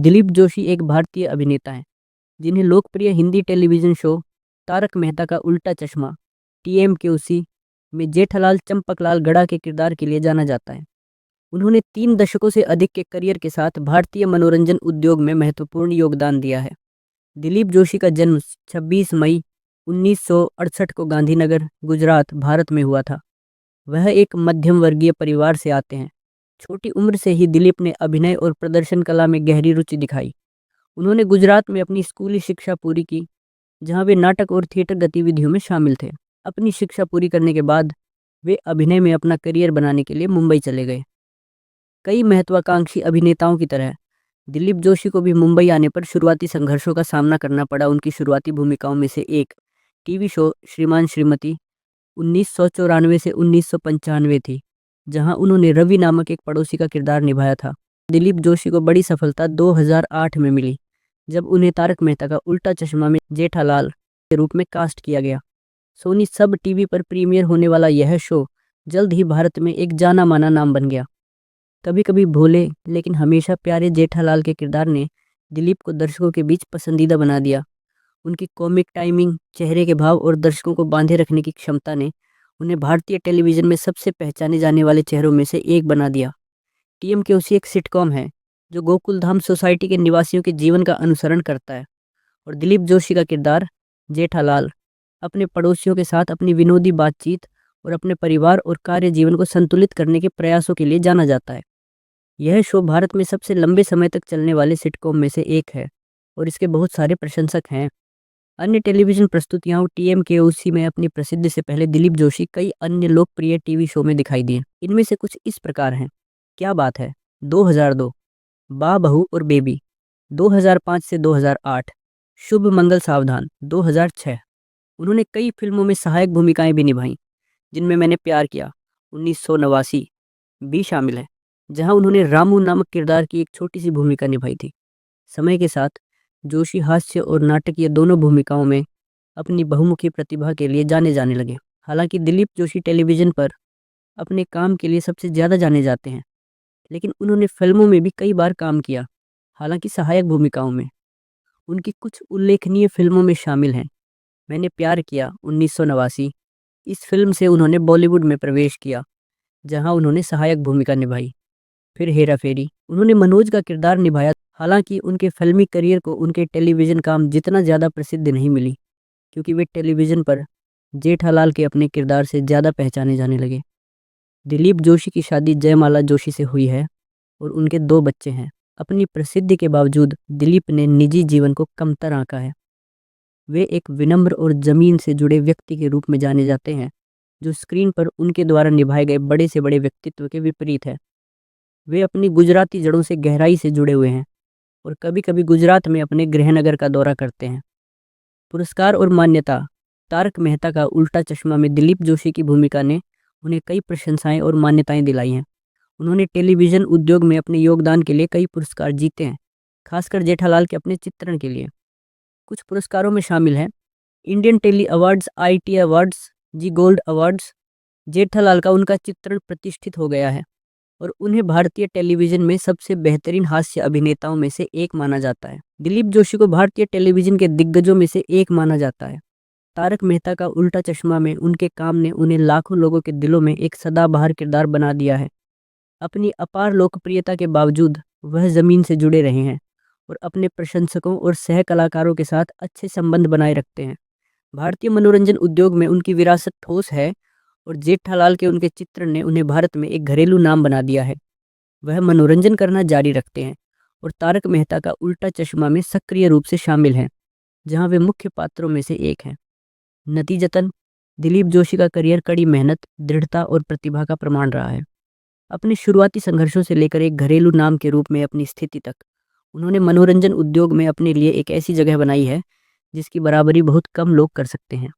दिलीप जोशी एक भारतीय अभिनेता हैं जिन्हें लोकप्रिय हिंदी टेलीविजन शो तारक मेहता का उल्टा चश्मा टीएमकेओसी में जेठालाल चंपकलाल गड़ा के किरदार के लिए जाना जाता है। उन्होंने 3 दशकों से अधिक के करियर के साथ भारतीय मनोरंजन उद्योग में महत्वपूर्ण योगदान दिया है। दिलीप जोशी का जन्म 26 मई 1968 को गांधीनगर, गुजरात, भारत में हुआ था। वह एक मध्यम वर्गीय परिवार से आते हैं। छोटी उम्र से ही दिलीप ने अभिनय और प्रदर्शन कला में गहरी रुचि दिखाई। उन्होंने गुजरात में अपनी स्कूली शिक्षा पूरी की, जहां वे नाटक और थिएटर गतिविधियों में शामिल थे। अपनी शिक्षा पूरी करने के बाद वे अभिनय में अपना करियर बनाने के लिए मुंबई चले गए। कई महत्वाकांक्षी अभिनेताओं की तरह दिलीप जोशी को भी मुंबई आने पर शुरुआती संघर्षों का सामना करना पड़ा। उनकी शुरुआती भूमिकाओं में से एक टीवी शो श्रीमान श्रीमती 1994 से 1995 थी, जहां उन्होंने रवि नामक एक पड़ोसी का किरदार निभाया था। दिलीप जोशी को बड़ी सफलता 2008 में मिली, जब उन्हें तारक मेहता का उल्टा चश्मा में जेठालाल के रूप में कास्ट किया गया। सोनी सब टीवी पर प्रीमियर होने वाला यह शो जल्द ही भारत में एक जाना माना नाम बन गया। कभी कभी भोले लेकिन हमेशा प्यारे जेठालाल के किरदार ने दिलीप को दर्शकों के बीच पसंदीदा बना दिया। उनकी कॉमिक टाइमिंग, चेहरे के भाव और दर्शकों को बांधे रखने की क्षमता ने उन्हें भारतीय टेलीविजन में सबसे पहचाने जाने वाले चेहरों में से एक बना दिया। टीएमकेओसी एक सिटकॉम है जो गोकुलधाम सोसाइटी के निवासियों के जीवन का अनुसरण करता है, और दिलीप जोशी का किरदार जेठालाल अपने पड़ोसियों के साथ अपनी विनोदी बातचीत और अपने परिवार और कार्य जीवन को संतुलित करने के प्रयासों के लिए जाना जाता है। यह शो भारत में सबसे लंबे समय तक चलने वाले सिटकॉम में से एक है और इसके बहुत सारे प्रशंसक हैं। अन्य टेलीविजन प्रस्तुतियां टीएमकेओसी में अपनी प्रसिद्धि से पहले दिलीप जोशी कई अन्य लोकप्रिय टीवी शो में दिखाई दिए। इनमें से कुछ इस प्रकार हैं। क्या बात है 2002, बा बहू और बेबी 2005 से 2008, शुभ मंगल सावधान 2006। उन्होंने कई फिल्मों में सहायक भूमिकाएं भी निभाईं, जिनमें मैंने प्यार किया 1989 भी शामिल है, जहां उन्होंने रामू नामक किरदार की एक छोटी सी भूमिका निभाई थी। समय के साथ जोशी हास्य और नाटकीय दोनों भूमिकाओं में अपनी बहुमुखी प्रतिभा के लिए जाने जाने लगे। हालांकि दिलीप जोशी टेलीविजन पर अपने काम के लिए सबसे ज़्यादा जाने जाते हैं, लेकिन उन्होंने फिल्मों में भी कई बार काम किया, हालांकि सहायक भूमिकाओं में। उनकी कुछ उल्लेखनीय फिल्मों में शामिल हैं मैंने प्यार किया 1989। इस फिल्म से उन्होंने बॉलीवुड में प्रवेश किया, जहां उन्होंने सहायक भूमिका निभाई। फिर हेरा फेरी, उन्होंने मनोज का किरदार निभाया। हालांकि उनके फिल्मी करियर को उनके टेलीविज़न काम जितना ज़्यादा प्रसिद्धि नहीं मिली, क्योंकि वे टेलीविज़न पर जेठालाल के अपने किरदार से ज़्यादा पहचाने जाने लगे। दिलीप जोशी की शादी जयमाला जोशी से हुई है और उनके 2 बच्चे हैं। अपनी प्रसिद्धि के बावजूद दिलीप ने निजी जीवन को कमतर आंका है। वे एक विनम्र और ज़मीन से जुड़े व्यक्ति के रूप में जाने जाते हैं, जो स्क्रीन पर उनके द्वारा निभाए गए बड़े से बड़े व्यक्तित्व के विपरीत है। वे अपनी गुजराती जड़ों से गहराई से जुड़े हुए हैं और कभी कभी गुजरात में अपने गृहनगर का दौरा करते हैं। पुरस्कार और मान्यता, तारक मेहता का उल्टा चश्मा में दिलीप जोशी की भूमिका ने उन्हें कई प्रशंसाएं और मान्यताएं दिलाई हैं। उन्होंने टेलीविज़न उद्योग में अपने योगदान के लिए कई पुरस्कार जीते हैं, खासकर जेठालाल के अपने चित्रण के लिए। कुछ पुरस्कारों में शामिल हैं Indian telly awards, IT awards, Zee gold awards. Jethalal का उनका चित्रण प्रतिष्ठित हो गया है और उन्हें भारतीय टेलीविज़न में सबसे बेहतरीन हास्य अभिनेताओं में से एक माना जाता है। दिलीप जोशी को भारतीय टेलीविज़न के दिग्गजों में से एक माना जाता है। तारक मेहता का उल्टा चश्मा में उनके काम ने उन्हें लाखों लोगों के दिलों में एक सदाबहार किरदार बना दिया है। अपनी अपार लोकप्रियता के बावजूद वह ज़मीन से जुड़े रहे हैं और अपने प्रशंसकों और सह कलाकारों के साथ अच्छे संबंध बनाए रखते हैं। भारतीय मनोरंजन उद्योग में उनकी विरासत ठोस है और जेठालाल के उनके चित्रण ने उन्हें भारत में एक घरेलू नाम बना दिया है। वह मनोरंजन करना जारी रखते हैं और तारक मेहता का उल्टा चश्मा में सक्रिय रूप से शामिल हैं, जहां वे मुख्य पात्रों में से एक हैं। नतीजतन दिलीप जोशी का करियर कड़ी मेहनत, दृढ़ता और प्रतिभा का प्रमाण रहा है। अपने शुरुआती संघर्षों से लेकर एक घरेलू नाम के रूप में अपनी स्थिति तक, उन्होंने मनोरंजन उद्योग में अपने लिए एक ऐसी जगह बनाई है जिसकी बराबरी बहुत कम लोग कर सकते हैं।